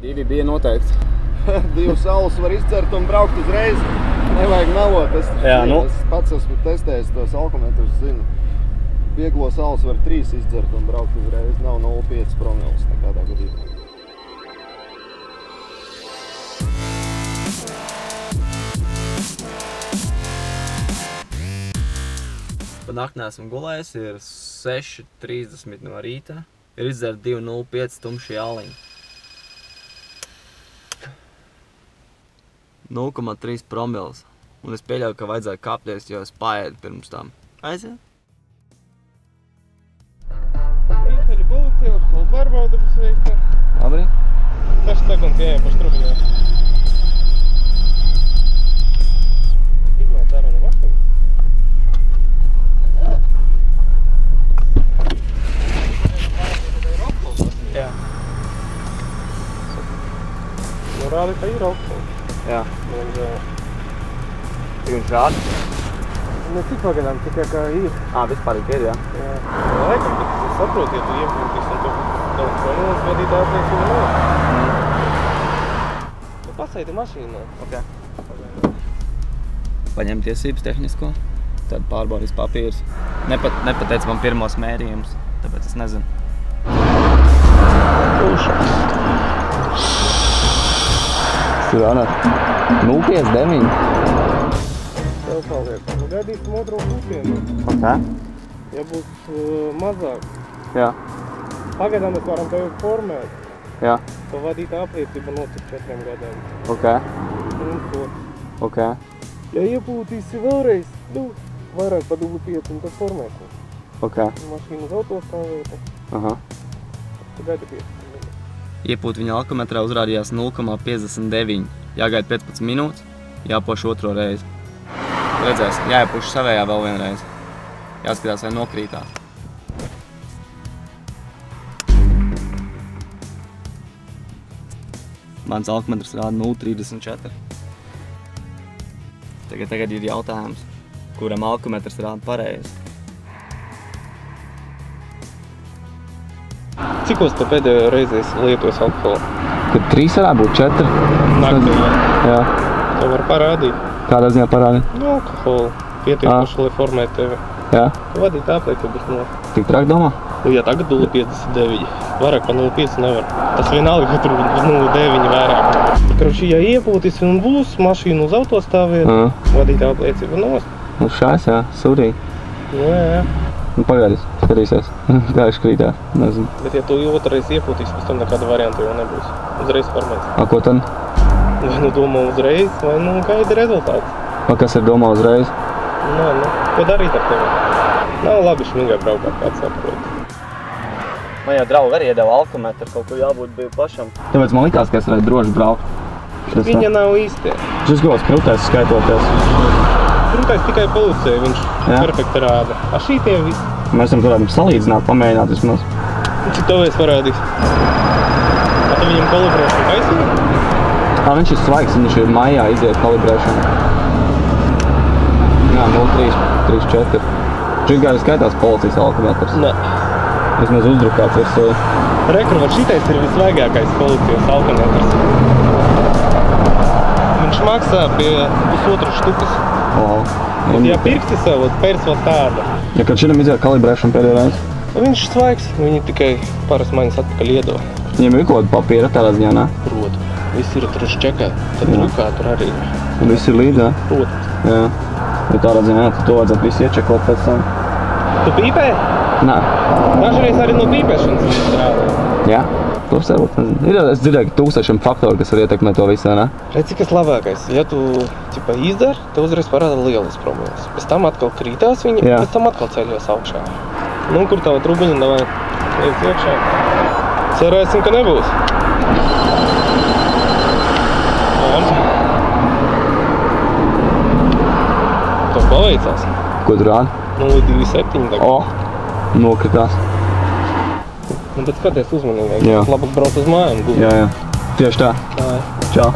2 bija noteikti. 2 saules var izcert un braukt uzreiz. Nevajag melot. Es pats esmu testējis tos alkometrus, zinu. Vieglo saules var 3 izcert un braukt uzreiz. Nav 0,5 promils nekādā gadījumā. Pa nakti neesmu gulējis, ir 6:30 no rīta. Ir izdzert 2,05 tumši jāliņi. 0,3 promils. Un es pieļauju, ka vajadzēja kāpties, jo es paēdu pirms tam. Aiziet? Приехали, получилось, полбарбауda būs veikta. Labi. 6 sekundes ejam pa strubiņā. Izmēt ārā no mašīnas. Jā. Nu rādi, ka ir augstums. Jā. Cik viņš rāda? Ne cik pagaidām, tikai kā ir. Vispār ir, jā. Jā. Laikam, bet es saprotu, ja tu iepūties un tu daudz promils vadīt ātrāk un nav. Nu pasaidi mašīnā. Ok. Paņem tiesības tehnisko, tad pārbaudīs papīrus. Nepateica man pirmos mērījumus, tāpēc es nezinu. Tur Anat, 0,59. Tev paliek. Nu gaidīsim otro pusienu. Ok. Ja būs mazāk. Jā. Pagaidām mēs varam tevi formēt. Jā. To vadītā apliecība nocik 4 gadiem. Ok. Un to. Ok. Ja iepūtīsi vēlreiz, vairāk pa 0,5 un tad formēsim. Ok. Mašīnu uz autostāvvieta. Aha. Tu gaidi 5. Iepūt viņa alkometrā uzrādījās 0,59. Jāgaida 15 minūtes, jāpoš otro reizi. Redzēs, jāiepuš savējā vēl vienreiz. Jāskatās, vai nokrītās. Mans alkometrs rāda 0,34. Tagad ir jautājums, kuram alkometrs rāda pareizi. Cikos tu pēdējo reizes lietojas alkoholu? Kad 3 varētu būt 4. Naktī, Jā. To var parādīt. Kādā ziņā parādīt? Nu, alkoholu. Pietiekoši, lai formētu tevi. Jā. Vadīt apliecības no. Tik trāk domā? Nu, ja tagad 0,59. Vairāk pa 0,5 nevar. Tas vienalga, ka tur 0,9 vairāk. Karuši, ja iepūtis un būs mašīnu uz autostāvvietu, vadīt apliecību nost. Uz šās, jā, sūdīgi. Nu, jā. Nu, pagaidīs, skatīsies. Kā viņš krītās, nezinu. Bet ja tu otrais iepūtīs, pēc tam nekāda varianta jau nebūs. Uzreiz formēs. Ko tad? Vai nu domā uzreiz, vai nu gaida rezultāts. Kas ir domā uzreiz? Nē, nu, ko darīt ar tevi? Nav labi šmīgai braukāt, kāds saprot. Man jau draugi arī iedeva alkometru, kaut ko jābūt bija pašam. Tāpēc man likās, ka es varētu droši braukt. Viņa nav īstie. Šis gos krūtēs skaitoties. Krūtais tikai pulcē, viņš perfekti rāda. A šītiem viss. Mēs varam varētu salīdzināt, pamēģināt vismaz. Cik to es parādīs? A tu viņam kalibrēšanu taisīt? Viņš ir svaigs, viņš ir maijā iziet kalibrēšanu. Jā, 0,3,4. Šis gāja skaitās policijas alkometrs. Nē. Vismaz uzdrukāts virsū. Rekru, šitais ir visvaigākais policijas alkometrs. Viņš maksā pie 1,5 štukas. Ja pirksti sev, pērs vēl tāda. Ja kad šitam iziet kalibrēšanu pēdējo reizi? Viņš ir svaigs, viņi tikai paras maņas atpakaļ iedod. Viņiem ir kaut papīra tādā ziņā, ne? Proti. Viss ir tur čekā, tad drukā tur arī. Un viss ir līdz, jā? Protams. Jā. Ja tādā ziņā, tad to vajadzētu visu iečekot pēc tam. Tu pīpē? Nē. Dažreiz arī no pīpēšanas viņš strādā. Jā? To varbūt nezinu. Es dzirdēju, ka 1000 faktori, kas var ietekmēt to visā, ne? Redz, cik tas labākais. Ja tu izdari, tev uzreiz parāda lielas promils. Pēc tam atkal krītās viņi, pēc tam atkal ceļos augšā. Nu, kur tava trubiņa, davai iet iekšā. Cerēsim, ka nebūs. Tev paveicās. Ko tu rādi? 0,27 tagad. Nokritās. Nu, bet skaties uzmanīgāk. Jā. Labāk brauc uz mājām gulēt. Jā. Tieši tā. Čau.